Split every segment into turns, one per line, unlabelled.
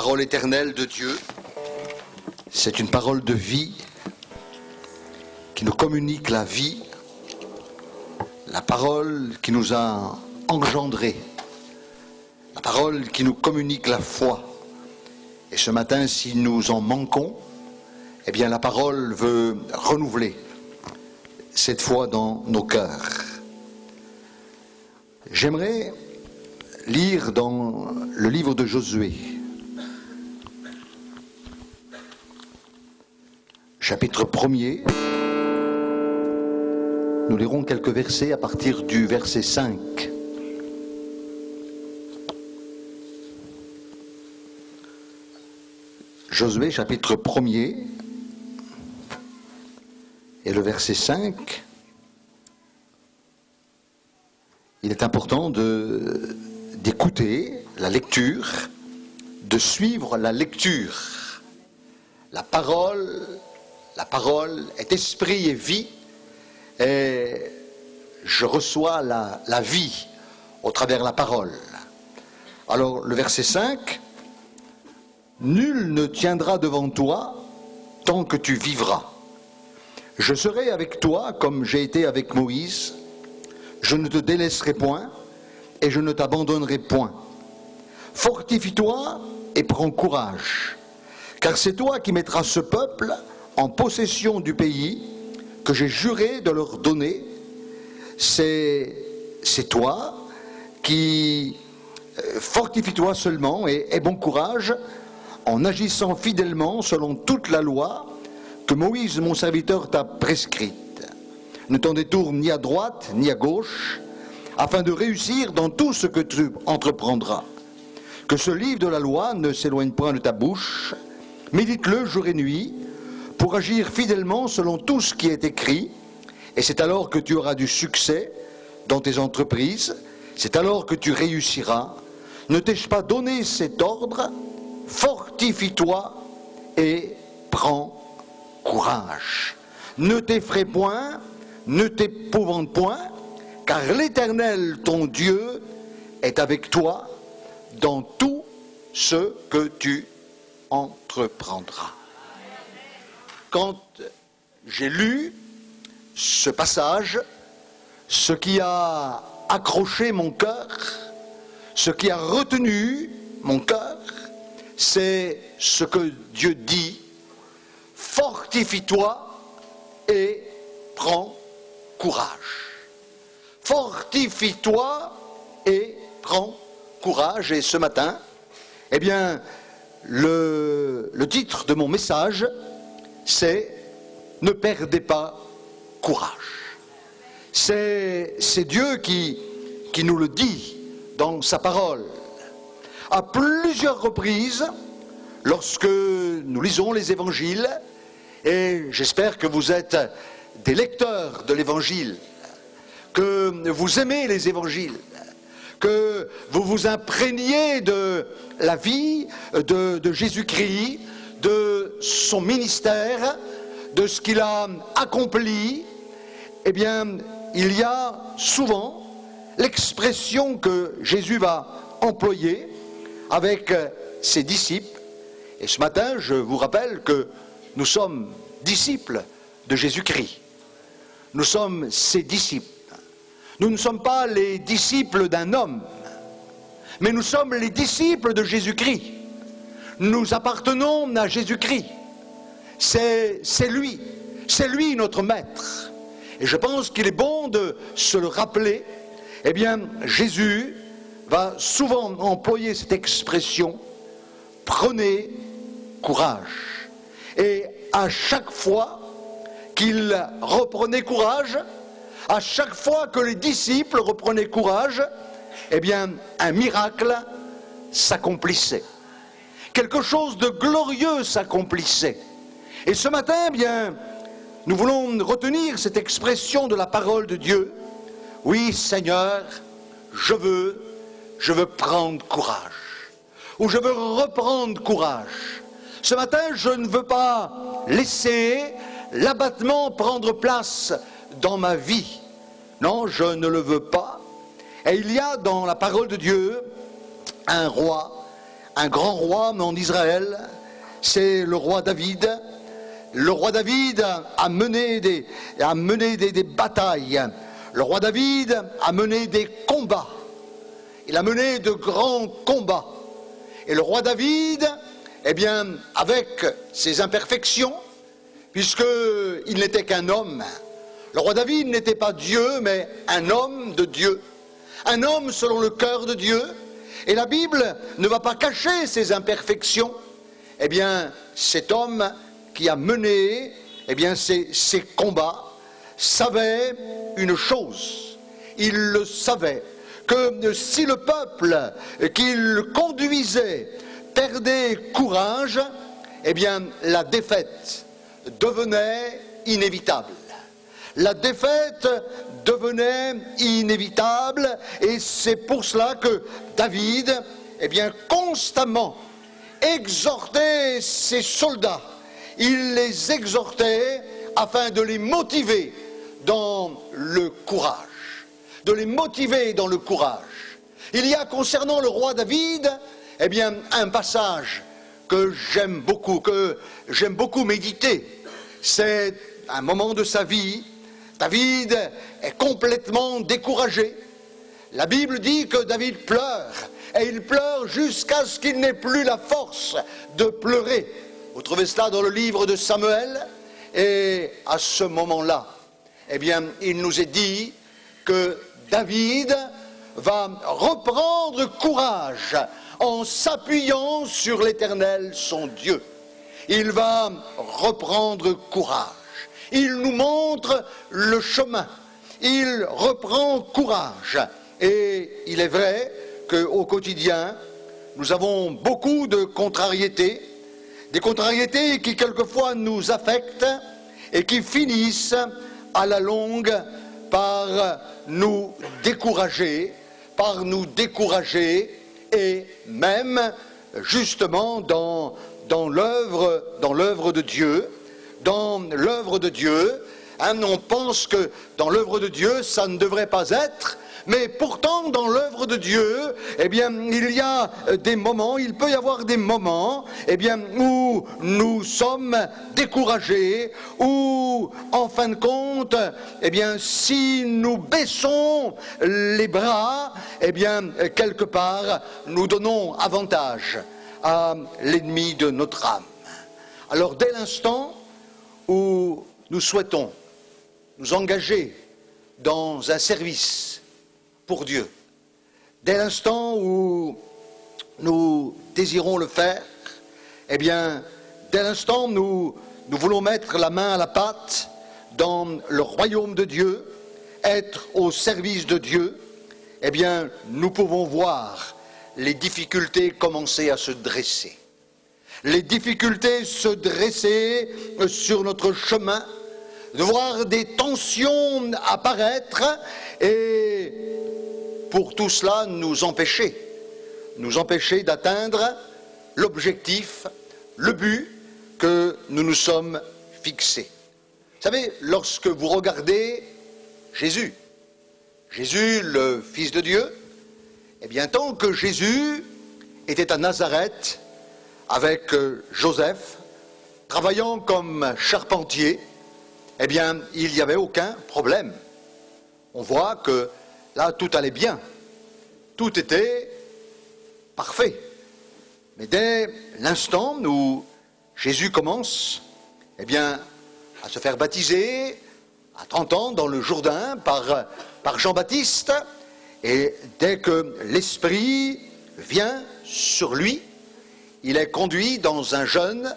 parole éternelle de Dieu, c'est une parole de vie qui nous communique la vie, la parole qui nous a engendrés, la parole qui nous communique la foi. Et ce matin, si nous en manquons, eh bien la parole veut renouveler cette foi dans nos cœurs. J'aimerais lire dans le livre de Josué, chapitre 1er. Nous lirons quelques versets à partir du verset 5. Josué, chapitre 1er, et le verset 5. Il est important d'écouter la lecture, de suivre la lecture. La parole est esprit et vie, et je reçois la vie au travers de la parole. Alors le verset 5, « Nul ne tiendra devant toi tant que tu vivras. Je serai avec toi comme j'ai été avec Moïse. Je ne te délaisserai point et je ne t'abandonnerai point. Fortifie-toi et prends courage, car c'est toi qui mettras ce peuple en possession du pays que j'ai juré de leur donner. C'est toi qui fortifie-toi seulement et aie bon courage en agissant fidèlement selon toute la loi que Moïse, mon serviteur, t'a prescrite. Ne t'en détourne ni à droite ni à gauche, afin de réussir dans tout ce que tu entreprendras. Que ce livre de la loi ne s'éloigne point de ta bouche, médite-le jour et nuit, pour agir fidèlement selon tout ce qui est écrit, et c'est alors que tu auras du succès dans tes entreprises, c'est alors que tu réussiras. Ne t'ai-je pas donné cet ordre? Fortifie-toi et prends courage. Ne t'effraie point, ne t'épouvante point, car l'Éternel, ton Dieu, est avec toi dans tout ce que tu entreprendras. Quand j'ai lu ce passage, ce qui a accroché mon cœur, ce qui a retenu mon cœur, c'est ce que Dieu dit: fortifie-toi et prends courage. Fortifie-toi et prends courage. Et ce matin, eh bien, le titre de mon message, c'est « Ne perdez pas courage ». C'est Dieu qui nous le dit dans sa parole. À plusieurs reprises, lorsque nous lisons les évangiles, et j'espère que vous êtes des lecteurs de l'évangile, que vous aimez les évangiles, que vous vous imprégnez de la vie de Jésus-Christ, de son ministère, de ce qu'il a accompli, eh bien, il y a souvent l'expression que Jésus va employer avec ses disciples. Et ce matin, je vous rappelle que nous sommes disciples de Jésus-Christ. Nous sommes ses disciples. Nous ne sommes pas les disciples d'un homme, mais nous sommes les disciples de Jésus-Christ. Nous appartenons à Jésus-Christ. C'est lui notre maître. Et je pense qu'il est bon de se le rappeler. Eh bien, Jésus va souvent employer cette expression « prenez courage ». Et à chaque fois qu'il reprenait courage, à chaque fois que les disciples reprenaient courage, eh bien, un miracle s'accomplissait. Quelque chose de glorieux s'accomplissait. Et ce matin, eh bien, nous voulons retenir cette expression de la parole de Dieu. Oui, Seigneur, je veux prendre courage. Ou je veux reprendre courage. Ce matin, je ne veux pas laisser l'abattement prendre place dans ma vie. Non, je ne le veux pas. Et il y a dans la parole de Dieu un roi un grand roi en Israël, c'est le roi David. Le roi David a mené des batailles. Le roi David a mené des combats. Il a mené de grands combats. Et le roi David, eh bien, avec ses imperfections, puisqu'il n'était qu'un homme, le roi David n'était pas Dieu, mais un homme de Dieu. Un homme selon le cœur de Dieu. Et la Bible ne va pas cacher ses imperfections. Eh bien, cet homme qui a mené ces combats savait une chose. Il le savait, que si le peuple qu'il conduisait perdait courage, eh bien, la défaite devenait inévitable. La défaite devenait inévitable, et c'est pour cela que David, eh bien, constamment exhortait ses soldats. Il les exhortait afin de les motiver dans le courage. De les motiver dans le courage. Il y a concernant le roi David, eh bien, un passage que j'aime beaucoup méditer. C'est un moment de sa vie. David est complètement découragé. La Bible dit que David pleure, et il pleure jusqu'à ce qu'il n'ait plus la force de pleurer. Vous trouvez cela dans le livre de Samuel, et à ce moment-là, eh bien, il nous est dit que David va reprendre courage en s'appuyant sur l'Éternel, son Dieu. Il va reprendre courage. Il nous montre le chemin. Il reprend courage. Et il est vrai qu'au quotidien, nous avons beaucoup de contrariétés, des contrariétés qui quelquefois nous affectent et qui finissent à la longue par nous décourager, et même justement dans l'œuvre de Dieu. Dans l'œuvre de Dieu, on pense que dans l'œuvre de Dieu, ça ne devrait pas être, mais pourtant dans l'œuvre de Dieu, eh bien, il peut y avoir des moments, eh bien, où nous sommes découragés, où, en fin de compte, eh bien, si nous baissons les bras, eh bien, quelque part, nous donnons avantage à l'ennemi de notre âme. Alors, dès l'instant où nous souhaitons nous engager dans un service pour Dieu, dès l'instant où nous désirons le faire, eh bien, dès l'instant où nous voulons mettre la main à la pâte dans le royaume de Dieu, être au service de Dieu, eh bien, nous pouvons voir les difficultés commencer à se dresser. Les difficultés se dresser sur notre chemin, de voir des tensions apparaître et pour tout cela nous empêcher d'atteindre l'objectif, le but que nous nous sommes fixés. Vous savez, lorsque vous regardez Jésus, le Fils de Dieu, eh bien, tant que Jésus était à Nazareth, avec Joseph, travaillant comme charpentier, eh bien, il n'y avait aucun problème. On voit que là, tout allait bien. Tout était parfait. Mais dès l'instant où Jésus commence, eh bien, à se faire baptiser, à 30 ans, dans le Jourdain, par Jean-Baptiste, et dès que l'Esprit vient sur lui, il est conduit dans un jeûne,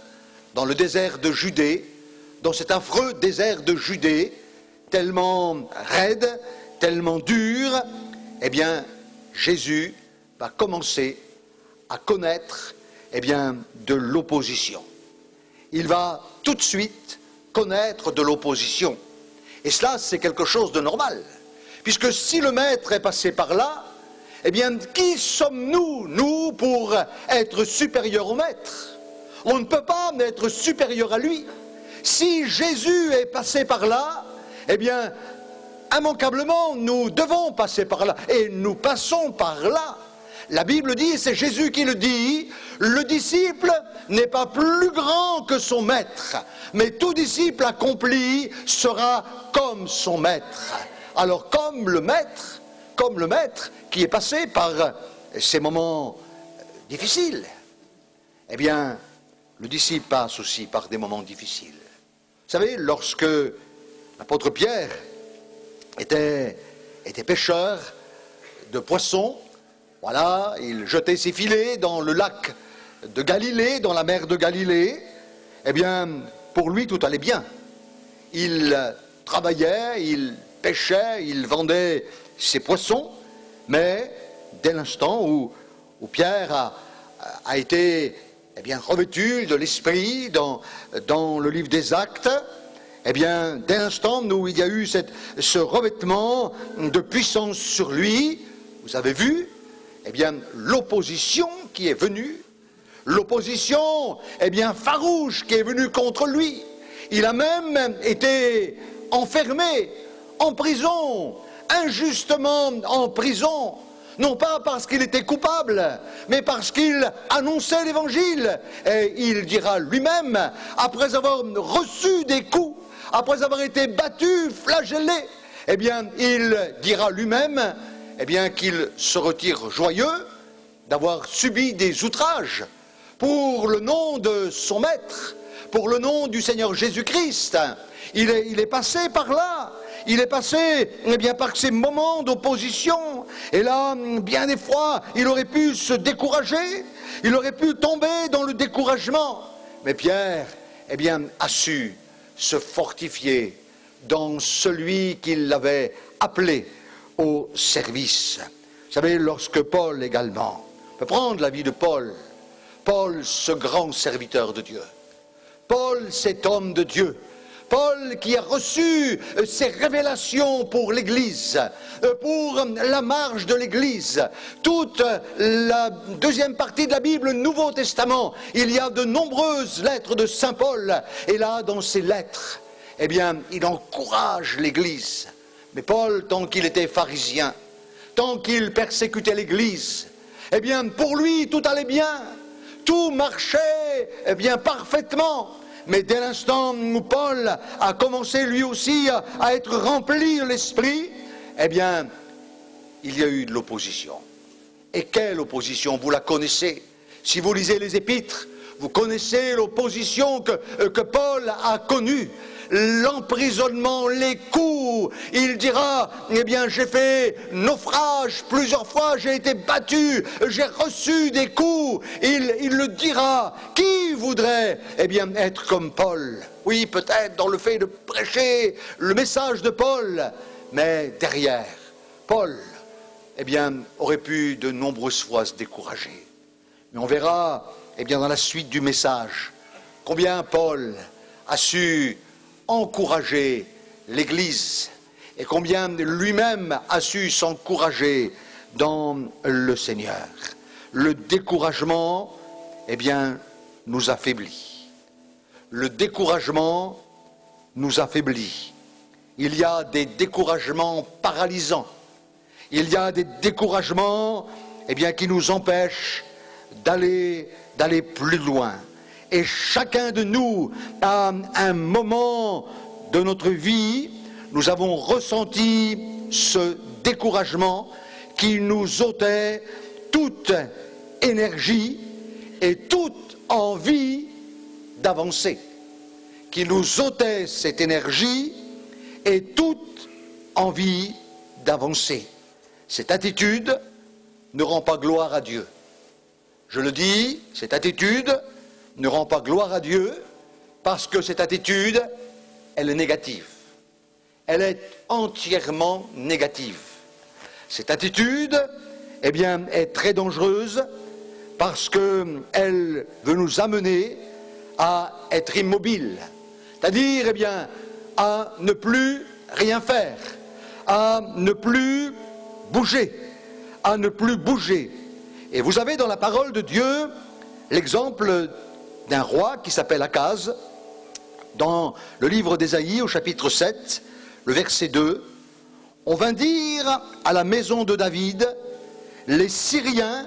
dans le désert de Judée, dans cet affreux désert de Judée, tellement raide, tellement dur, eh bien, Jésus va commencer à connaître, eh bien, de l'opposition. Il va tout de suite connaître de l'opposition. Et cela, c'est quelque chose de normal. Puisque si le maître est passé par là, eh bien, qui sommes-nous, nous, pour être supérieurs au maître? On ne peut pas être supérieur à lui. Si Jésus est passé par là, eh bien, immanquablement, nous devons passer par là. Et nous passons par là. La Bible dit, et c'est Jésus qui le dit, le disciple n'est pas plus grand que son maître, mais tout disciple accompli sera comme son maître. Alors comme le maître qui est passé par ces moments difficiles, eh bien, le disciple passe aussi par des moments difficiles. Vous savez, lorsque l'apôtre Pierre était pêcheur de poissons, voilà, il jetait ses filets dans le lac de Galilée, dans la mer de Galilée, eh bien, pour lui, tout allait bien. Il travaillait, il pêchait, il vendait ses poissons, mais dès l'instant où Pierre a été revêtu de l'Esprit dans le livre des Actes, eh bien, dès l'instant où il y a eu ce revêtement de puissance sur lui, vous avez vu, eh bien, l'opposition qui est venue, l'opposition, farouche qui est venue contre lui. Il a même été enfermé, en prison, injustement en prison, non pas parce qu'il était coupable, mais parce qu'il annonçait l'Évangile. Et il dira lui-même, après avoir reçu des coups, après avoir été battu, flagellé, eh bien, il dira lui-même, qu'il se retire joyeux d'avoir subi des outrages pour le nom de son maître, pour le nom du Seigneur Jésus-Christ. Il est passé par là. Il est passé par ces moments d'opposition. Et là, bien des fois, il aurait pu se décourager. Il aurait pu tomber dans le découragement. Mais Pierre, a su se fortifier dans celui qui l'avait appelé au service. Vous savez, lorsque Paul également, on peut prendre la vie de Paul, ce grand serviteur de Dieu, Paul, cet homme de Dieu, Paul qui a reçu ses révélations pour l'Église, pour la marche de l'Église, toute la deuxième partie de la Bible, le Nouveau Testament, il y a de nombreuses lettres de Saint Paul, et là, dans ces lettres, il encourage l'Église. Mais Paul, tant qu'il était pharisien, tant qu'il persécutait l'Église, pour lui, tout allait bien, tout marchait parfaitement. Mais dès l'instant où Paul a commencé lui aussi à être rempli de l'Esprit, il y a eu de l'opposition. Et quelle opposition? Vous la connaissez. Si vous lisez les Épîtres, vous connaissez l'opposition que Paul a connue. L'emprisonnement, les coups, il dira, j'ai fait naufrage plusieurs fois, j'ai été battu, j'ai reçu des coups, il le dira. Qui voudrait, être comme Paul? Oui, peut-être dans le fait de prêcher le message de Paul, mais derrière, Paul, aurait pu de nombreuses fois se décourager. Mais on verra, dans la suite du message, combien Paul a su encourager l'Église et combien lui-même a su s'encourager dans le Seigneur. Le découragement, nous affaiblit. Le découragement nous affaiblit. Il y a des découragements paralysants. Il y a des découragements, qui nous empêchent d'aller plus loin. Et chacun de nous, à un moment de notre vie, nous avons ressenti ce découragement qui nous ôtait toute énergie et toute envie d'avancer. Qui nous ôtait cette énergie et toute envie d'avancer. Cette attitude ne rend pas gloire à Dieu. Je le dis, cette attitude ne rend pas gloire à Dieu parce que cette attitude, elle est négative. Elle est entièrement négative. Cette attitude, est très dangereuse parce qu'elle veut nous amener à être immobiles. C'est-à-dire, à ne plus rien faire, à ne plus bouger, à ne plus bouger. Et vous avez dans la parole de Dieu l'exemple d'un roi qui s'appelle Akaz, dans le livre d'Ésaïe au chapitre 7, le verset 2, on vint dire à la maison de David, les Syriens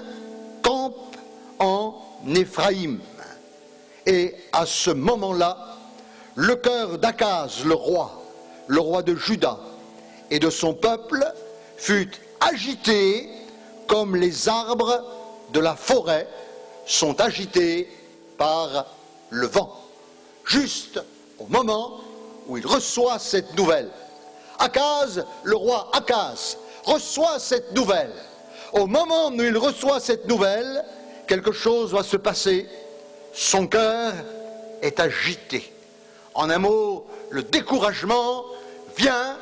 campent en Éphraïm. Et à ce moment-là, le cœur d'Akaz, le roi de Juda et de son peuple, fut agité comme les arbres de la forêt sont agités par le vent. Juste au moment où il reçoit cette nouvelle. Akaz, le roi Akaz, reçoit cette nouvelle. Au moment où il reçoit cette nouvelle, quelque chose va se passer. Son cœur est agité. En un mot, le découragement vient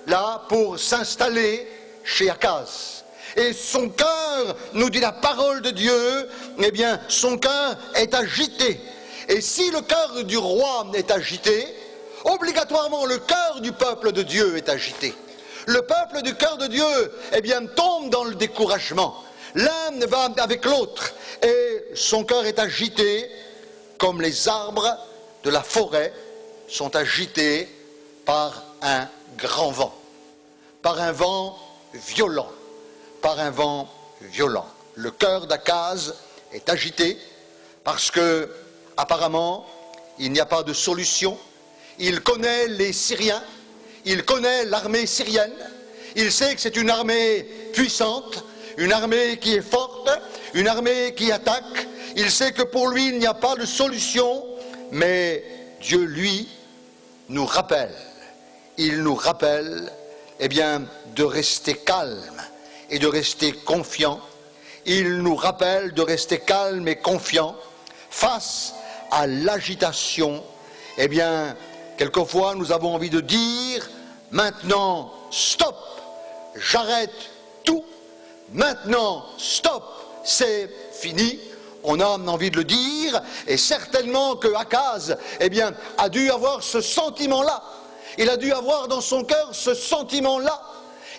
là pour s'installer chez Akaz. Et son cœur, nous dit la parole de Dieu, eh bien, son cœur est agité. Et si le cœur du roi est agité, obligatoirement le cœur du peuple de Dieu est agité. Le peuple du cœur de Dieu, eh bien, tombe dans le découragement. L'un va avec l'autre et son cœur est agité comme les arbres de la forêt sont agités par un grand vent, par un vent violent, par un vent violent. Le cœur d'Akaz est agité parce que, apparemment, il n'y a pas de solution. Il connaît les Syriens, il connaît l'armée syrienne, il sait que c'est une armée puissante, une armée qui est forte, une armée qui attaque. Il sait que pour lui, il n'y a pas de solution, mais Dieu, lui, nous rappelle, il nous rappelle, eh bien, de rester calme et de rester confiant. Il nous rappelle de rester calme et confiant face à l'agitation. Eh bien, quelquefois, nous avons envie de dire, maintenant, stop, j'arrête tout, maintenant, stop, c'est fini. On a envie de le dire, et certainement que Akaz, eh bien, a dû avoir ce sentiment-là. Il a dû avoir dans son cœur ce sentiment-là.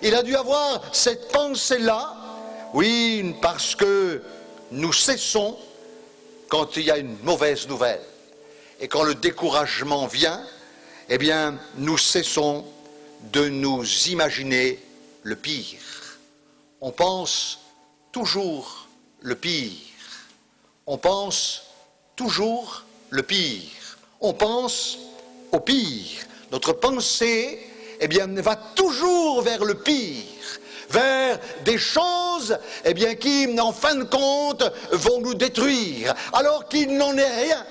Il a dû avoir cette pensée-là. Oui, parce que nous cessons quand il y a une mauvaise nouvelle. Et quand le découragement vient, eh bien, nous cessons de nous imaginer le pire. On pense toujours le pire. On pense toujours le pire. On pense au pire. Notre pensée, eh bien, va toujours vers le pire, vers des choses, eh bien, qui, en fin de compte, vont nous détruire, alors qu'il n'en est rien.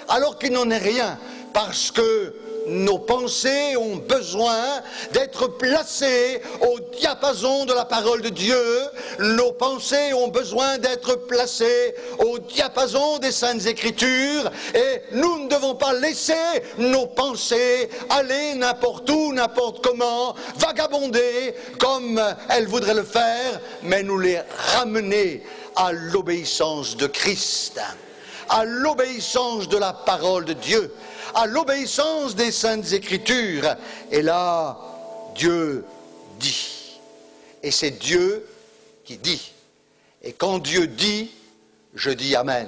Alors qu'il n'en est rien, parce que nos pensées ont besoin d'être placées au diapason de la parole de Dieu. Nos pensées ont besoin d'être placées au diapason des Saintes Écritures. Et nous ne devons pas laisser nos pensées aller n'importe où, n'importe comment, vagabonder comme elles voudraient le faire, mais nous les ramener à l'obéissance de Christ, à l'obéissance de la parole de Dieu, à l'obéissance des Saintes Écritures. Et là, Dieu dit. Et c'est Dieu qui dit. Et quand Dieu dit, je dis Amen.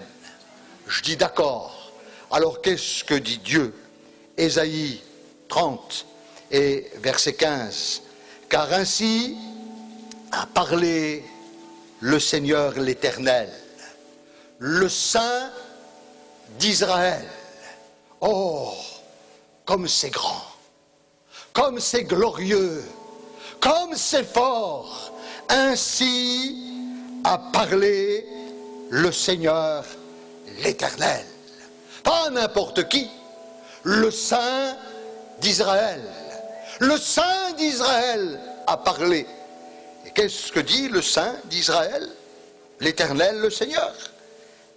Je dis d'accord. Alors qu'est-ce que dit Dieu? Ésaïe 30 et verset 15. Car ainsi a parlé le Seigneur l'Éternel, le Saint d'Israël. Oh, comme c'est grand, comme c'est glorieux, comme c'est fort. Ainsi a parlé le Seigneur l'Éternel. Pas n'importe qui, le Saint d'Israël. Le Saint d'Israël a parlé. Et qu'est-ce que dit le Saint d'Israël? L'Éternel, le Seigneur.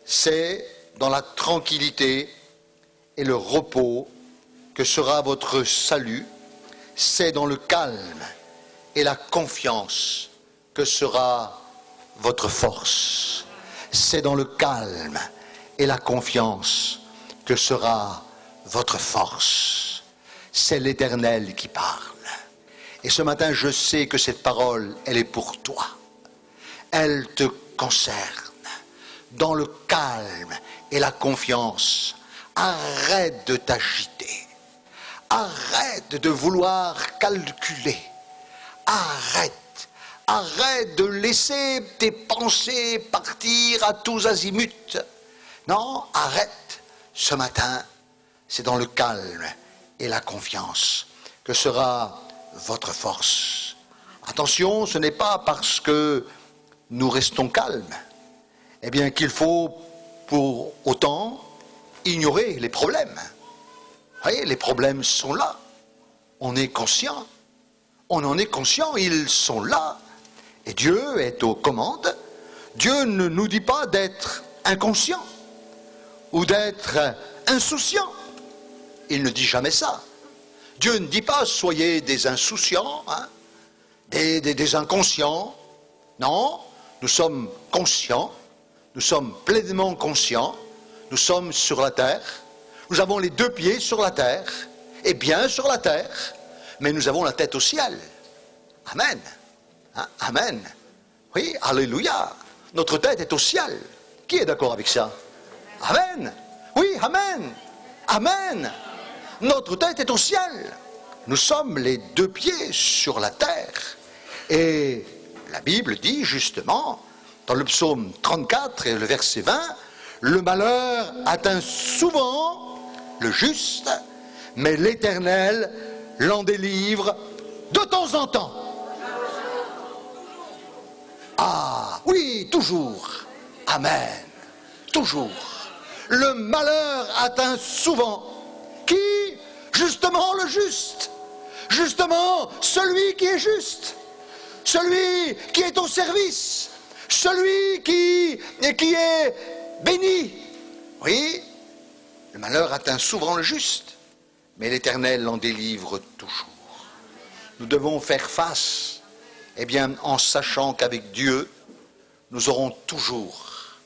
C'est dans la tranquillité et le repos que sera votre salut. C'est dans le calme et la confiance que sera votre force. C'est dans le calme et la confiance que sera votre force. C'est l'Éternel qui parle. Et ce matin, je sais que cette parole, elle est pour toi. Elle te concerne. Dans le calme et la confiance, arrête de t'agiter. Arrête de vouloir calculer. Arrête. Arrête de laisser tes pensées partir à tous azimuts. Non, arrête. Ce matin, c'est dans le calme et la confiance que sera votre force. Attention, ce n'est pas parce que nous restons calmes, eh bien qu'il faut pour autant ignorer les problèmes. Vous voyez, les problèmes sont là. On est conscient. On en est conscient, ils sont là. Et Dieu est aux commandes. Dieu ne nous dit pas d'être inconscient ou d'être insouciant. Il ne dit jamais ça. Dieu ne dit pas soyez des insouciants, hein, des inconscients. Non, nous sommes conscients, nous sommes pleinement conscients, nous sommes sur la terre, nous avons les deux pieds sur la terre, et bien sur la terre, mais nous avons la tête au ciel. Amen. Hein, amen. Oui, alléluia. Notre tête est au ciel. Qui est d'accord avec ça? Amen. Oui, amen. Amen. Notre tête est au ciel. Nous sommes les deux pieds sur la terre. Et la Bible dit justement, dans le psaume 34 et le verset 20, le malheur atteint souvent le juste, mais l'Éternel l'en délivre de temps en temps. Ah, oui, toujours. Amen. Toujours. Le malheur atteint souvent. Qui? Justement le juste. Justement celui qui est juste. Celui qui est au service. Celui qui est béni. Oui, le malheur atteint souvent le juste, mais l'Éternel l'en délivre toujours. Nous devons faire face, eh bien, en sachant qu'avec Dieu, nous aurons toujours,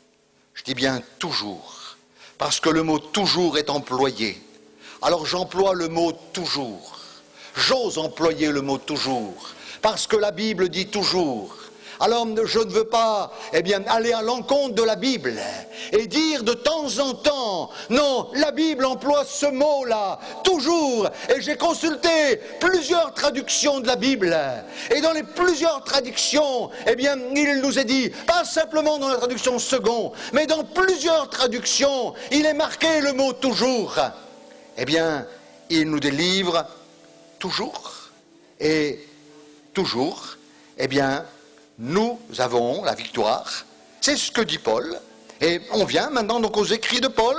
je dis bien toujours, parce que le mot toujours est employé. Alors j'emploie le mot toujours. J'ose employer le mot toujours, parce que la Bible dit toujours. Alors je ne veux pas, eh bien, aller à l'encontre de la Bible et dire de temps en temps, non, la Bible emploie ce mot-là, toujours. Et j'ai consulté plusieurs traductions de la Bible. Et dans les plusieurs traductions, eh bien, il nous est dit, pas simplement dans la traduction second, mais dans plusieurs traductions, il est marqué le mot toujours. Eh bien, il nous délivre toujours. Et toujours, eh bien, nous avons la victoire. C'est ce que dit Paul. Et on vient maintenant donc aux écrits de Paul,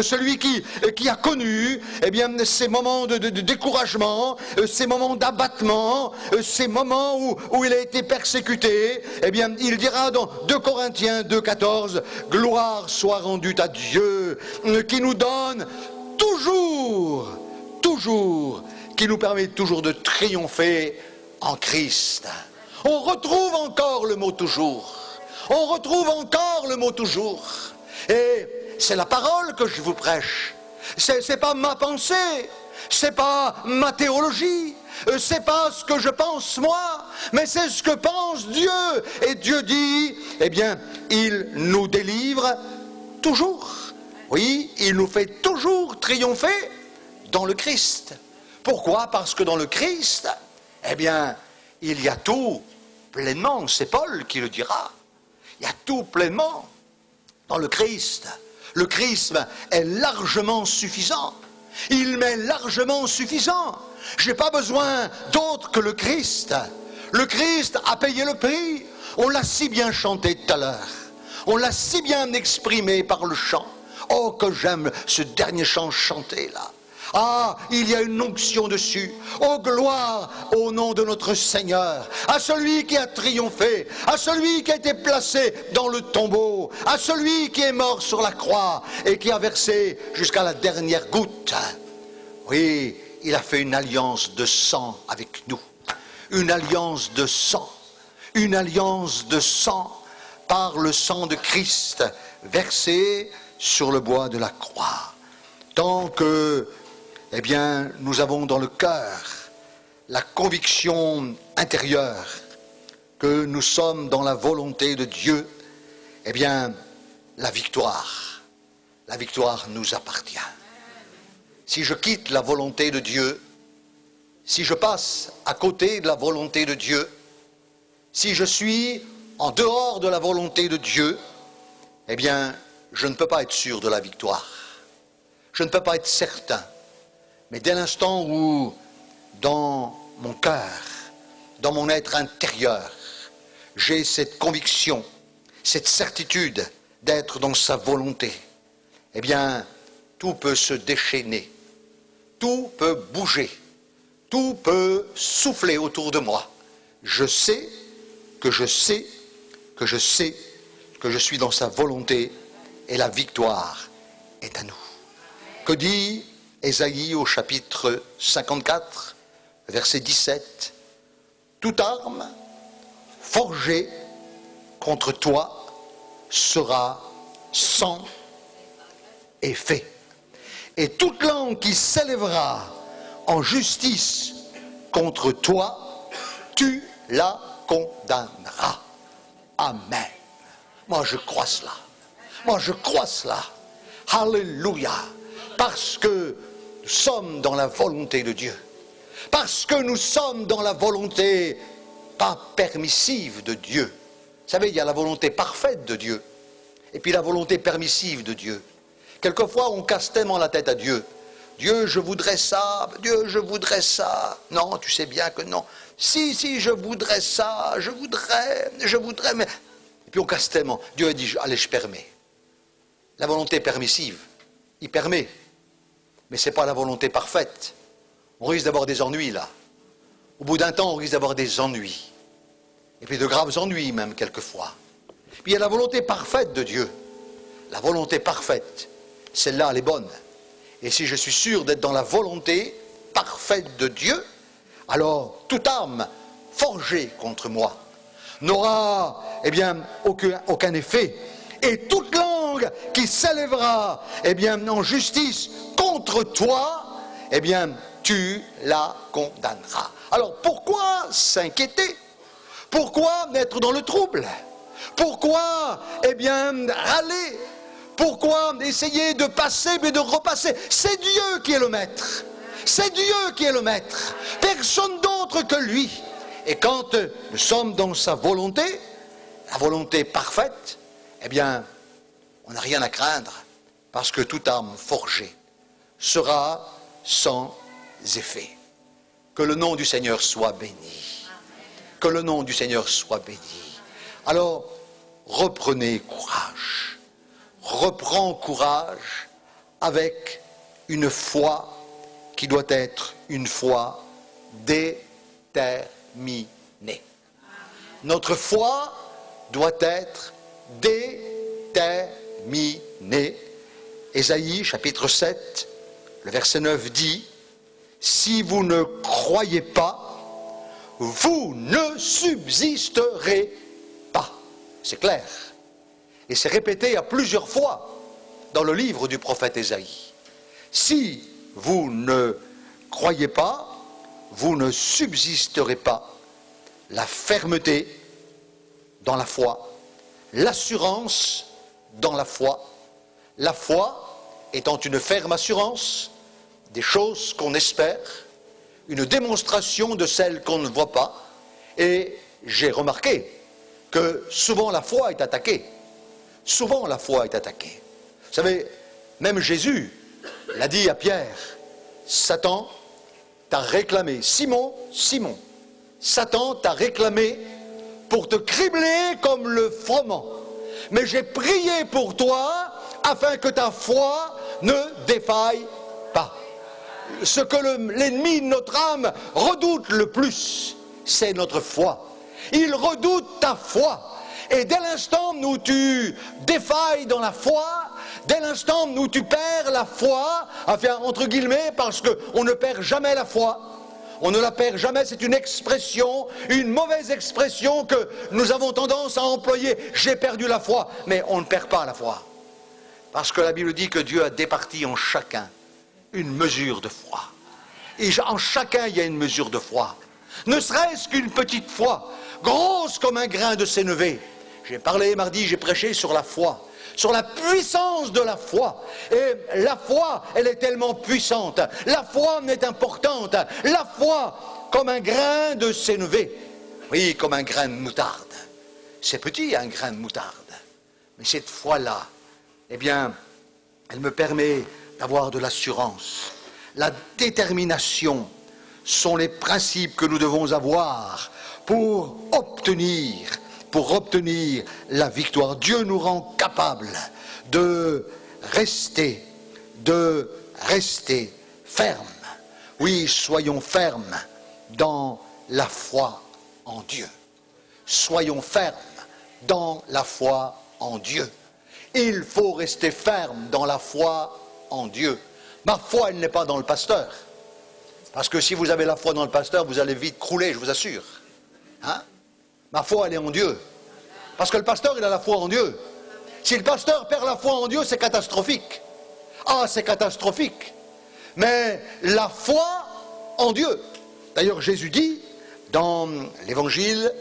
celui qui a connu eh bien, ces moments de découragement, ces moments d'abattement, ces moments où il a été persécuté. Eh bien, il dira dans 2 Corinthiens 2,14, « Gloire soit rendue à Dieu, qui nous donne toujours, qui nous permet toujours de triompher en Christ. » On retrouve encore le mot toujours. On retrouve encore le mot toujours. Et c'est la parole que je vous prêche. C'est pas ma pensée. C'est pas ma théologie. C'est pas ce que je pense moi. Mais c'est ce que pense Dieu. Et Dieu dit, eh bien, il nous délivre toujours. Oui, il nous fait toujours triompher dans le Christ. Pourquoi? Parce que dans le Christ, eh bien, il y a tout pleinement, c'est Paul qui le dira. Il y a tout pleinement dans le Christ. Le Christ est largement suffisant. Il m'est largement suffisant. Je n'ai pas besoin d'autre que le Christ. Le Christ a payé le prix. On l'a si bien chanté tout à l'heure. On l'a si bien exprimé par le chant. Oh, que j'aime ce dernier chant chanté là. Ah, il y a une onction dessus. Oh, gloire au nom de notre Seigneur, à celui qui a triomphé, à celui qui a été placé dans le tombeau, à celui qui est mort sur la croix et qui a versé jusqu'à la dernière goutte. Oui, il a fait une alliance de sang avec nous. Une alliance de sang. Une alliance de sang par le sang de Christ versé sur le bois de la croix. Tant que eh bien, nous avons dans le cœur la conviction intérieure que nous sommes dans la volonté de Dieu, eh bien, la victoire nous appartient. Si je quitte la volonté de Dieu, si je passe à côté de la volonté de Dieu, si je suis en dehors de la volonté de Dieu, eh bien, je ne peux pas être sûr de la victoire. Je ne peux pas être certain. Mais dès l'instant où, dans mon cœur, dans mon être intérieur, j'ai cette conviction, cette certitude d'être dans sa volonté, eh bien, tout peut se déchaîner, tout peut bouger, tout peut souffler autour de moi. Je sais que je sais que je sais que je suis dans sa volonté et la victoire est à nous. Que dit Ésaïe au chapitre 54, verset 17 ? Toute arme forgée contre toi sera sans effet. Et toute langue qui s'élèvera en justice contre toi, tu la condamneras. Amen. Moi je crois cela. Moi je crois cela. Alléluia. Parce que nous sommes dans la volonté de Dieu. Parce que nous sommes dans la volonté pas permissive de Dieu. Vous savez, il y a la volonté parfaite de Dieu. Et puis la volonté permissive de Dieu. Quelquefois, on casse tellement la tête à Dieu. Dieu, je voudrais ça. Dieu, je voudrais ça. Non, tu sais bien que non. Si, je voudrais ça. Je voudrais, mais... Et puis on casse tellement. Dieu a dit, allez, je permets. La volonté permissive, il permet. Mais ce n'est pas la volonté parfaite. On risque d'avoir des ennuis, là. Au bout d'un temps, on risque d'avoir des ennuis. Et puis de graves ennuis, même, quelquefois. Puis il y a la volonté parfaite de Dieu. La volonté parfaite, celle-là, elle est bonne. Et si je suis sûr d'être dans la volonté parfaite de Dieu, alors toute arme forgée contre moi n'aura, eh bien, aucun effet. Et toute langue qui s'élèvera, eh bien, en justice contre toi, eh bien, tu la condamneras. Alors, pourquoi s'inquiéter? Pourquoi être dans le trouble? Pourquoi, eh bien, râler? Pourquoi essayer de passer mais de repasser? C'est Dieu qui est le maître. C'est Dieu qui est le maître. Personne d'autre que lui. Et quand nous sommes dans sa volonté, la volonté parfaite, eh bien, on n'a rien à craindre, parce que toute arme forgée sera sans effet. Que le nom du Seigneur soit béni. Que le nom du Seigneur soit béni. Alors, reprenez courage. Reprends courage avec une foi qui doit être une foi déterminée. Notre foi doit être déterminée. Ésaïe, chapitre 7, le verset 9 dit, « Si vous ne croyez pas, vous ne subsisterez pas. » C'est clair. Et c'est répété à plusieurs fois dans le livre du prophète Ésaïe. Si vous ne croyez pas, vous ne subsisterez pas. La fermeté dans la foi, l'assurance dans la foi étant une ferme assurance des choses qu'on espère, une démonstration de celles qu'on ne voit pas. Et j'ai remarqué que souvent la foi est attaquée. Souvent la foi est attaquée. Vous savez, même Jésus l'a dit à Pierre, Satan t'a réclamé, Simon, Simon, Satan t'a réclamé pour te cribler comme le froment. Mais j'ai prié pour toi afin que ta foi ne défaille pas. Ce que l'ennemi de notre âme redoute le plus, c'est notre foi. Il redoute ta foi. Et dès l'instant où tu défailles dans la foi, dès l'instant où tu perds la foi, enfin entre guillemets, parce qu'on ne perd jamais la foi, on ne la perd jamais, c'est une expression, une mauvaise expression que nous avons tendance à employer. J'ai perdu la foi, mais on ne perd pas la foi. Parce que la Bible dit que Dieu a départi en chacun une mesure de foi. Et en chacun, il y a une mesure de foi. Ne serait-ce qu'une petite foi, grosse comme un grain de sénévé. J'ai parlé mardi, j'ai prêché sur la foi, sur la puissance de la foi. Et la foi, elle est tellement puissante. La foi est importante. La foi, comme un grain de sénévé. Oui, comme un grain de moutarde. C'est petit, un grain de moutarde. Mais cette foi-là, eh bien, elle me permet d'avoir de l'assurance. La détermination sont les principes que nous devons avoir pour obtenir la victoire. Dieu nous rend capables de rester fermes. Oui, soyons fermes dans la foi en Dieu. Soyons fermes dans la foi en Dieu. Il faut rester ferme dans la foi en Dieu. Ma foi, elle n'est pas dans le pasteur. Parce que si vous avez la foi dans le pasteur, vous allez vite crouler, je vous assure. Hein? Ma foi, elle est en Dieu. Parce que le pasteur, il a la foi en Dieu. Si le pasteur perd la foi en Dieu, c'est catastrophique. Ah, c'est catastrophique. Mais la foi en Dieu. D'ailleurs, Jésus dit, dans l'évangile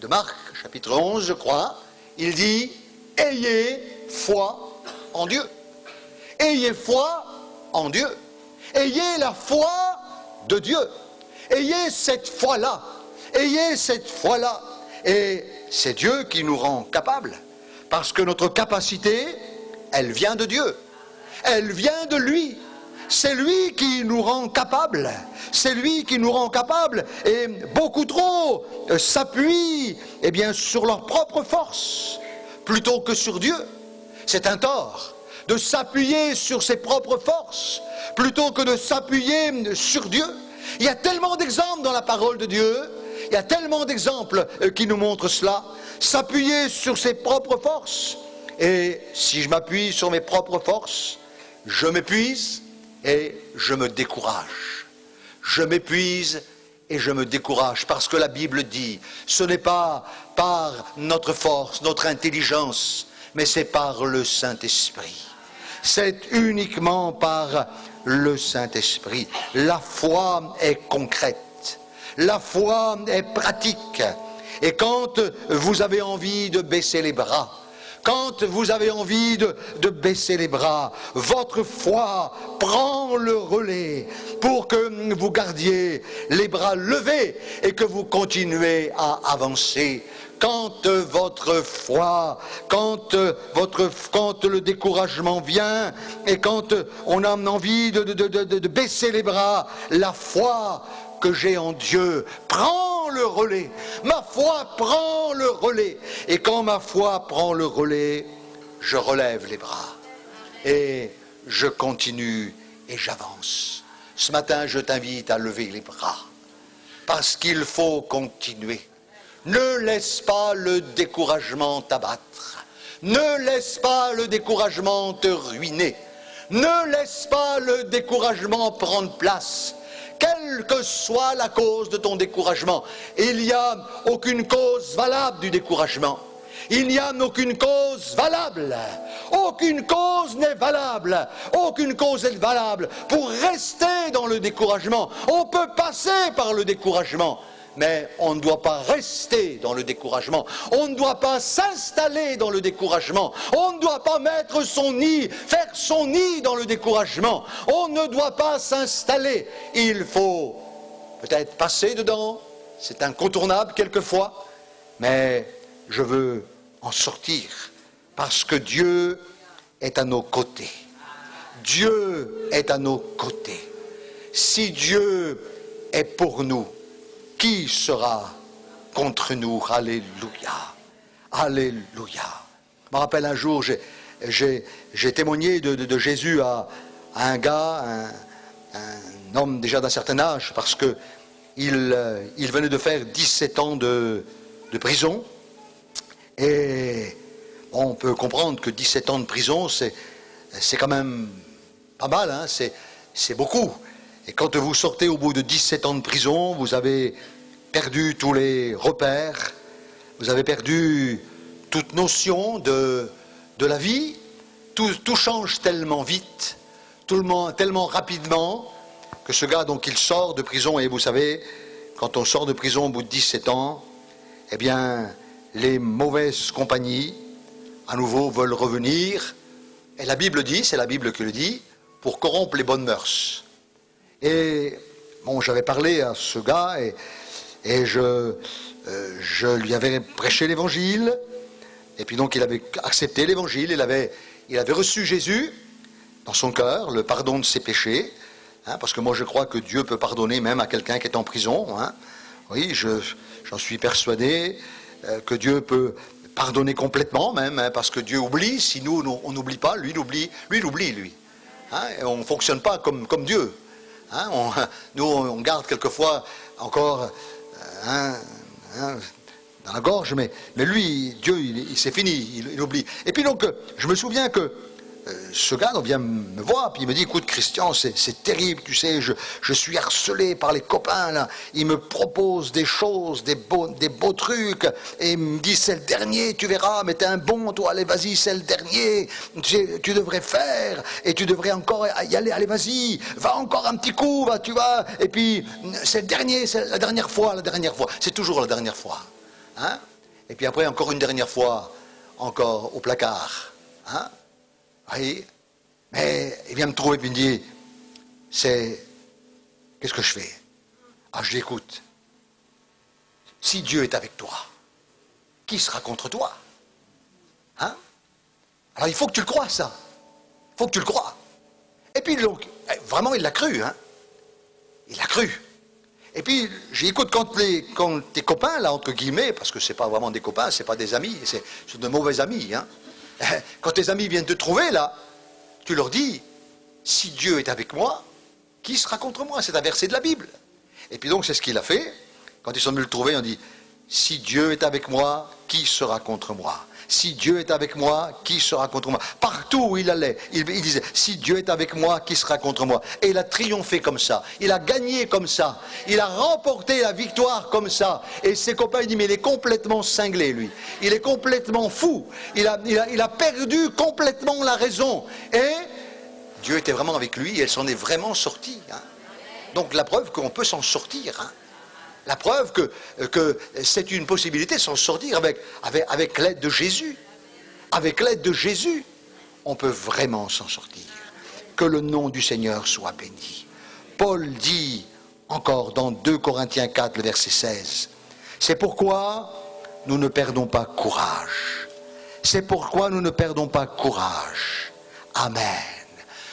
de Marc, chapitre 11, je crois, il dit, ayez foi en Dieu. Ayez foi en Dieu. Ayez la foi de Dieu. Ayez cette foi-là. Ayez cette foi-là. Et c'est Dieu qui nous rend capables. Parce que notre capacité, elle vient de Dieu. Elle vient de lui. C'est lui qui nous rend capables. C'est lui qui nous rend capables. Et beaucoup trop s'appuient sur leur propre force plutôt que sur Dieu. C'est un tort de s'appuyer sur ses propres forces plutôt que de s'appuyer sur Dieu. Il y a tellement d'exemples dans la parole de Dieu. Il y a tellement d'exemples qui nous montrent cela. S'appuyer sur ses propres forces. Et si je m'appuie sur mes propres forces, je m'épuise et je me décourage. Je m'épuise et je me décourage. Parce que la Bible dit, ce n'est pas par notre force, notre intelligence, mais c'est par le Saint-Esprit. C'est uniquement par le Saint-Esprit. La foi est concrète. La foi est pratique. Et quand vous avez envie de baisser les bras, quand vous avez envie de baisser les bras, votre foi prend le relais pour que vous gardiez les bras levés et que vous continuez à avancer. Quand votre foi, quand le découragement vient et quand on a envie de baisser les bras, la foi que j'ai en Dieu prend le relais. Ma foi prend le relais. Et quand ma foi prend le relais, je relève les bras. Et je continue et j'avance. Ce matin, je t'invite à lever les bras. Parce qu'il faut continuer. Ne laisse pas le découragement t'abattre. Ne laisse pas le découragement te ruiner. Ne laisse pas le découragement prendre place. Quelle que soit la cause de ton découragement, il n'y a aucune cause valable du découragement. Il n'y a aucune cause valable. Aucune cause n'est valable. Aucune cause n'est valable pour rester dans le découragement. On peut passer par le découragement. Mais on ne doit pas rester dans le découragement. On ne doit pas s'installer dans le découragement. On ne doit pas mettre son nid, faire son nid dans le découragement. On ne doit pas s'installer. Il faut peut-être passer dedans. C'est incontournable quelquefois. Mais je veux en sortir. Parce que Dieu est à nos côtés. Dieu est à nos côtés. Si Dieu est pour nous, qui sera contre nous? Alléluia. Alléluia. Je me rappelle un jour, j'ai témoigné de Jésus à un gars, un homme déjà d'un certain âge, parce que il venait de faire 17 ans de prison. Et on peut comprendre que 17 ans de prison, c'est quand même pas mal, hein, c'est beaucoup. Et quand vous sortez au bout de 17 ans de prison, vous avez perdu tous les repères, vous avez perdu toute notion de la vie, tout change tellement vite, tellement rapidement, que ce gars, donc, il sort de prison, et vous savez, quand on sort de prison au bout de 17 ans, eh bien, les mauvaises compagnies, à nouveau, veulent revenir, et la Bible dit, c'est la Bible qui le dit, pour corrompre les bonnes mœurs. Et bon, j'avais parlé à ce gars et je lui avais prêché l'évangile, et puis donc il avait accepté l'évangile, il avait reçu Jésus dans son cœur, le pardon de ses péchés, hein, parce que moi je crois que Dieu peut pardonner même à quelqu'un qui est en prison, hein. Oui, j'en suis persuadé que Dieu peut pardonner complètement même, hein, parce que Dieu oublie. Si nous on n'oublie pas, lui il oublie, lui. Hein, et on ne fonctionne pas comme Dieu. Hein, nous on garde quelquefois encore dans la gorge, mais lui, Dieu, c'est fini, il oublie. Et puis donc, je me souviens que ce gars vient me voir, puis il me dit, écoute Christian, c'est terrible, tu sais, je suis harcelé par les copains, là. Ils me proposent des choses, des beaux trucs, et ils me disent, c'est le dernier, tu verras, mais t'es un bon, toi, allez, vas-y, c'est le dernier, tu devrais faire, et tu devrais encore y aller, allez, vas-y, va encore un petit coup, va, tu vas, et puis, c'est le dernier, c'est la dernière fois, c'est toujours la dernière fois, hein, et puis après, encore une dernière fois, encore au placard, hein. Oui, mais il vient me trouver et puis il me dit, qu'est-ce que je fais? Ah, je l'écoute. Si Dieu est avec toi, qui sera contre toi? Hein? Alors il faut que tu le crois, ça. Il faut que tu le crois. Et puis donc, vraiment il l'a cru, hein. Il l'a cru. Et puis j'écoute quand tes copains, là, entre guillemets, parce que c'est pas vraiment des copains, c'est pas des amis, c'est de mauvais amis, hein. Quand tes amis viennent te trouver, là, tu leur dis, si Dieu est avec moi, qui sera contre moi? C'est un verset de la Bible. Et puis donc, c'est ce qu'il a fait. Quand ils sont venus le trouver, on dit, si Dieu est avec moi, qui sera contre moi? Si Dieu est avec moi, qui sera contre moi? Partout où il allait, il disait, si Dieu est avec moi, qui sera contre moi? Et il a triomphé comme ça, il a gagné comme ça, il a remporté la victoire comme ça. Et ses copains, ils disent, mais il est complètement cinglé, lui. Il est complètement fou. Il a perdu complètement la raison. Et Dieu était vraiment avec lui, et elle s'en est vraiment sortie. Hein. Donc la preuve qu'on peut s'en sortir, hein. La preuve que c'est une possibilité de s'en sortir avec l'aide de Jésus. Avec l'aide de Jésus, on peut vraiment s'en sortir. Que le nom du Seigneur soit béni. Paul dit encore dans 2 Corinthiens 4, le verset 16, c'est pourquoi nous ne perdons pas courage. C'est pourquoi nous ne perdons pas courage. Amen.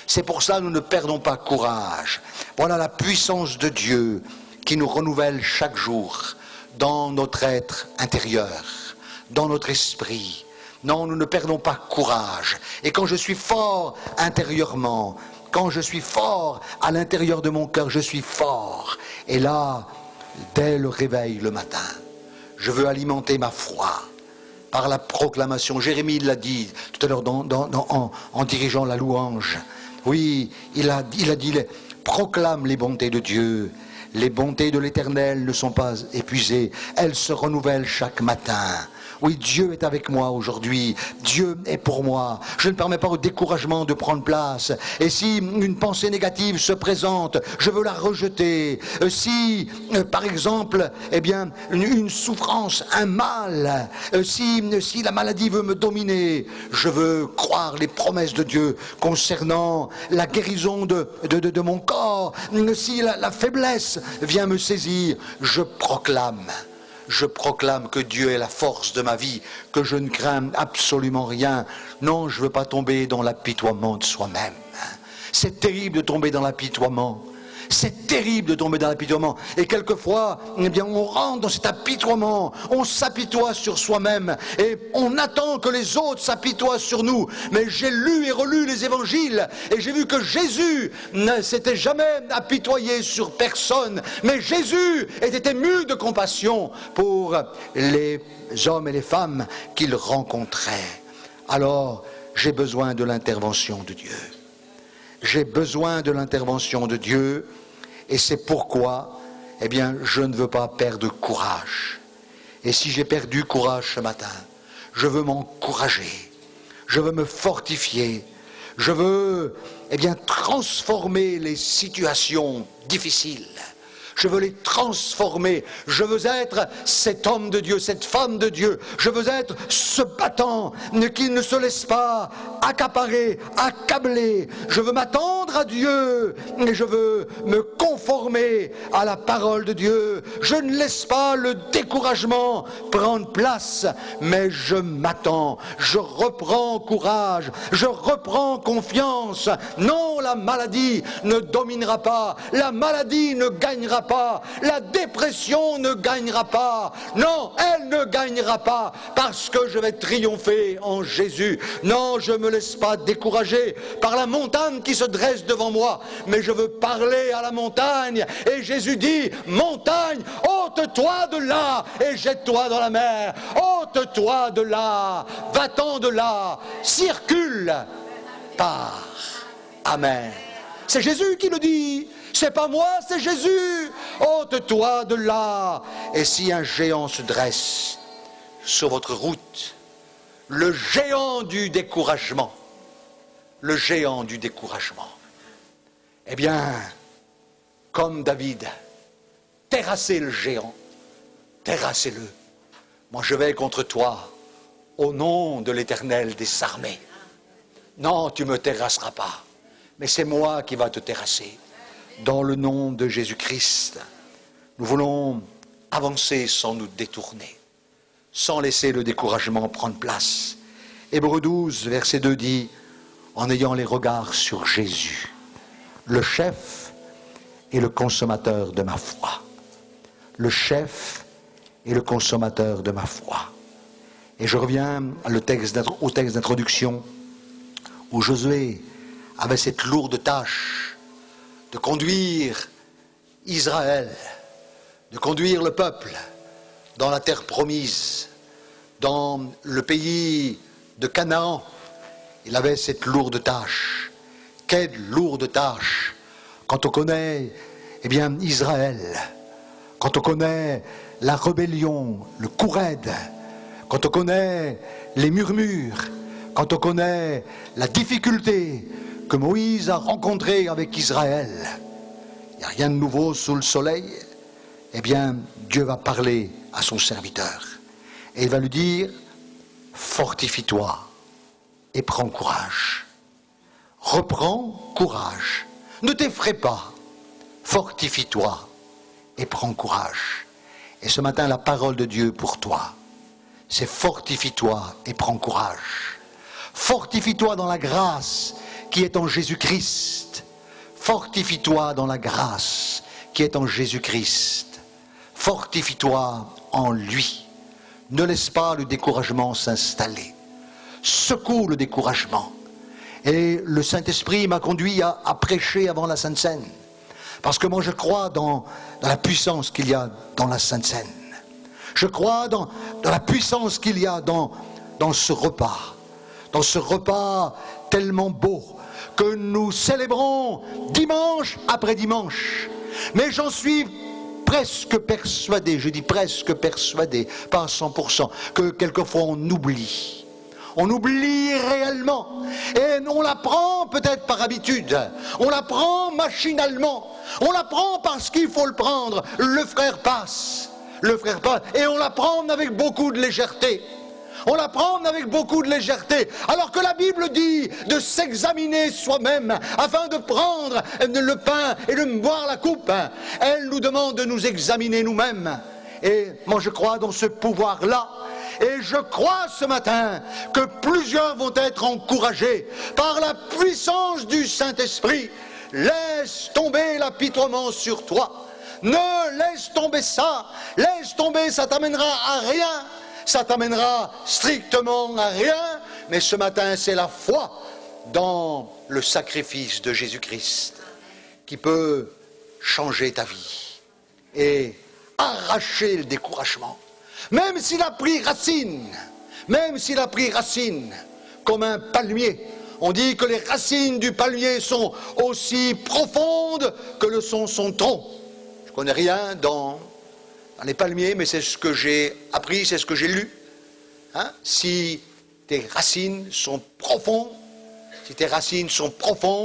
C'est pour ça que nous ne perdons pas courage. Voilà la puissance de Dieu qui nous renouvelle chaque jour dans notre être intérieur, dans notre esprit. Non, nous ne perdons pas courage. Et quand je suis fort intérieurement, quand je suis fort à l'intérieur de mon cœur, je suis fort. Et là, dès le réveil le matin, je veux alimenter ma foi par la proclamation. Jérémie l'a dit tout à l'heure en dirigeant la louange. Oui, il a dit, proclame les bontés de Dieu. Les bontés de l'Éternel ne sont pas épuisées, elles se renouvellent chaque matin. Oui, Dieu est avec moi aujourd'hui, Dieu est pour moi. Je ne permets pas au découragement de prendre place. Et si une pensée négative se présente, je veux la rejeter. Si, par exemple, eh bien, une souffrance, un mal, si la maladie veut me dominer, je veux croire les promesses de Dieu concernant la guérison de mon corps. Si la faiblesse vient me saisir, je proclame que Dieu est la force de ma vie, que je ne crains absolument rien. Non, je ne veux pas tomber dans l'apitoiement de soi-même. C'est terrible de tomber dans l'apitoiement. C'est terrible de tomber dans l'apitoiement. Et quelquefois, eh bien, on rentre dans cet apitoiement, on s'apitoie sur soi-même et on attend que les autres s'apitoient sur nous. Mais j'ai lu et relu les évangiles et j'ai vu que Jésus ne s'était jamais apitoyé sur personne. Mais Jésus était ému de compassion pour les hommes et les femmes qu'il rencontrait. Alors, j'ai besoin de l'intervention de Dieu. J'ai besoin de l'intervention de Dieu et c'est pourquoi, eh bien, je ne veux pas perdre courage. Et si j'ai perdu courage ce matin, je veux m'encourager, je veux me fortifier, je veux, eh bien, transformer les situations difficiles. Je veux les transformer. Je veux être cet homme de Dieu, cette femme de Dieu. Je veux être ce battant qui ne se laisse pas accaparer, accabler. Je veux m'attendre rendre à Dieu et je veux me conformer à la parole de Dieu. Je ne laisse pas le découragement prendre place, mais je m'attends, je reprends courage, je reprends confiance. Non, la maladie ne dominera pas, la maladie ne gagnera pas, la dépression ne gagnera pas. Non, elle ne gagnera pas parce que je vais triompher en Jésus. Non, je ne me laisse pas décourager par la montagne qui se dresse devant moi, mais je veux parler à la montagne. Et Jésus dit, montagne, ôte-toi de là et jette-toi dans la mer. Ôte-toi de là, va-t'en de là, circule, pars. Amen. C'est Jésus qui le dit. C'est pas moi, c'est Jésus. Ôte-toi de là. Et si un géant se dresse sur votre route, le géant du découragement, le géant du découragement, eh bien, comme David, terrassez le géant, terrassez-le. Moi, je vais contre toi au nom de l'Éternel des armées. Non, tu ne me terrasseras pas, mais c'est moi qui va te terrasser. Dans le nom de Jésus-Christ, nous voulons avancer sans nous détourner, sans laisser le découragement prendre place. Hébreux 12, verset 2 dit, en ayant les regards sur Jésus, le chef et le consommateur de ma foi. Le chef et le consommateur de ma foi. Et je reviens au texte d'introduction où Josué avait cette lourde tâche de conduire Israël, de conduire le peuple dans la terre promise, dans le pays de Canaan. Il avait cette lourde tâche. Quelle lourde tâche quand on connaît, eh bien, Israël, quand on connaît la rébellion, le coup raide, quand on connaît les murmures, quand on connaît la difficulté que Moïse a rencontrée avec Israël. Il n'y a rien de nouveau sous le soleil. Eh bien, Dieu va parler à son serviteur. Et il va lui dire, fortifie-toi et prends courage. Reprends courage. Ne t'effraie pas. Fortifie-toi et prends courage. Et ce matin, la parole de Dieu pour toi, c'est fortifie-toi et prends courage. Fortifie-toi dans la grâce qui est en Jésus-Christ. Fortifie-toi dans la grâce qui est en Jésus-Christ. Fortifie-toi en lui. Ne laisse pas le découragement s'installer. Secoue le découragement. Et le Saint-Esprit m'a conduit à prêcher avant la Sainte Seine. Parce que moi je crois dans la puissance qu'il y a dans la Sainte Seine. Je crois dans la puissance qu'il y a dans ce repas. Dans ce repas tellement beau que nous célébrons dimanche après dimanche. Mais j'en suis presque persuadé, je dis presque persuadé, pas à 100%, que quelquefois on oublie. On oublie réellement. Et on l'apprend peut-être par habitude. On l'apprend machinalement. On l'apprend parce qu'il faut le prendre. Le frère passe. Le frère passe. Et on l'apprend avec beaucoup de légèreté. On l'apprend avec beaucoup de légèreté. Alors que la Bible dit de s'examiner soi-même afin de prendre le pain et de boire la coupe. Elle nous demande de nous examiner nous-mêmes. Et moi je crois dans ce pouvoir-là. Et je crois ce matin que plusieurs vont être encouragés par la puissance du Saint-Esprit. Laisse tomber l'apitoiement sur toi. Ne laisse tomber ça. Laisse tomber, ça t'amènera à rien. Ça t'amènera strictement à rien. Mais ce matin, c'est la foi dans le sacrifice de Jésus-Christ qui peut changer ta vie et arracher le découragement. Même s'il a pris racine, comme un palmier. On dit que les racines du palmier sont aussi profondes que le sont son tronc. Je ne connais rien dans les palmiers, mais c'est ce que j'ai appris, c'est ce que j'ai lu. Hein? Si tes racines sont profondes,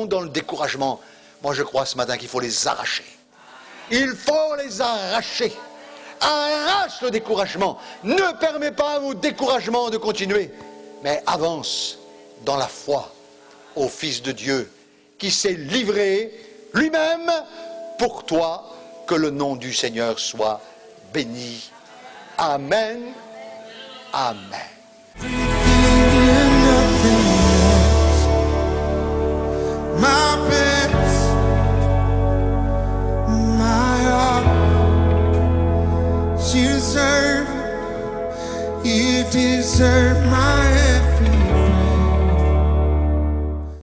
dans le découragement, moi je crois ce matin qu'il faut les arracher. Il faut les arracher. Arrache le découragement. Ne permets pas au découragement de continuer, mais avance dans la foi au Fils de Dieu qui s'est livré lui-même pour toi. Que le nom du Seigneur soit béni. Amen. Amen.
My best, my heart, you deserve my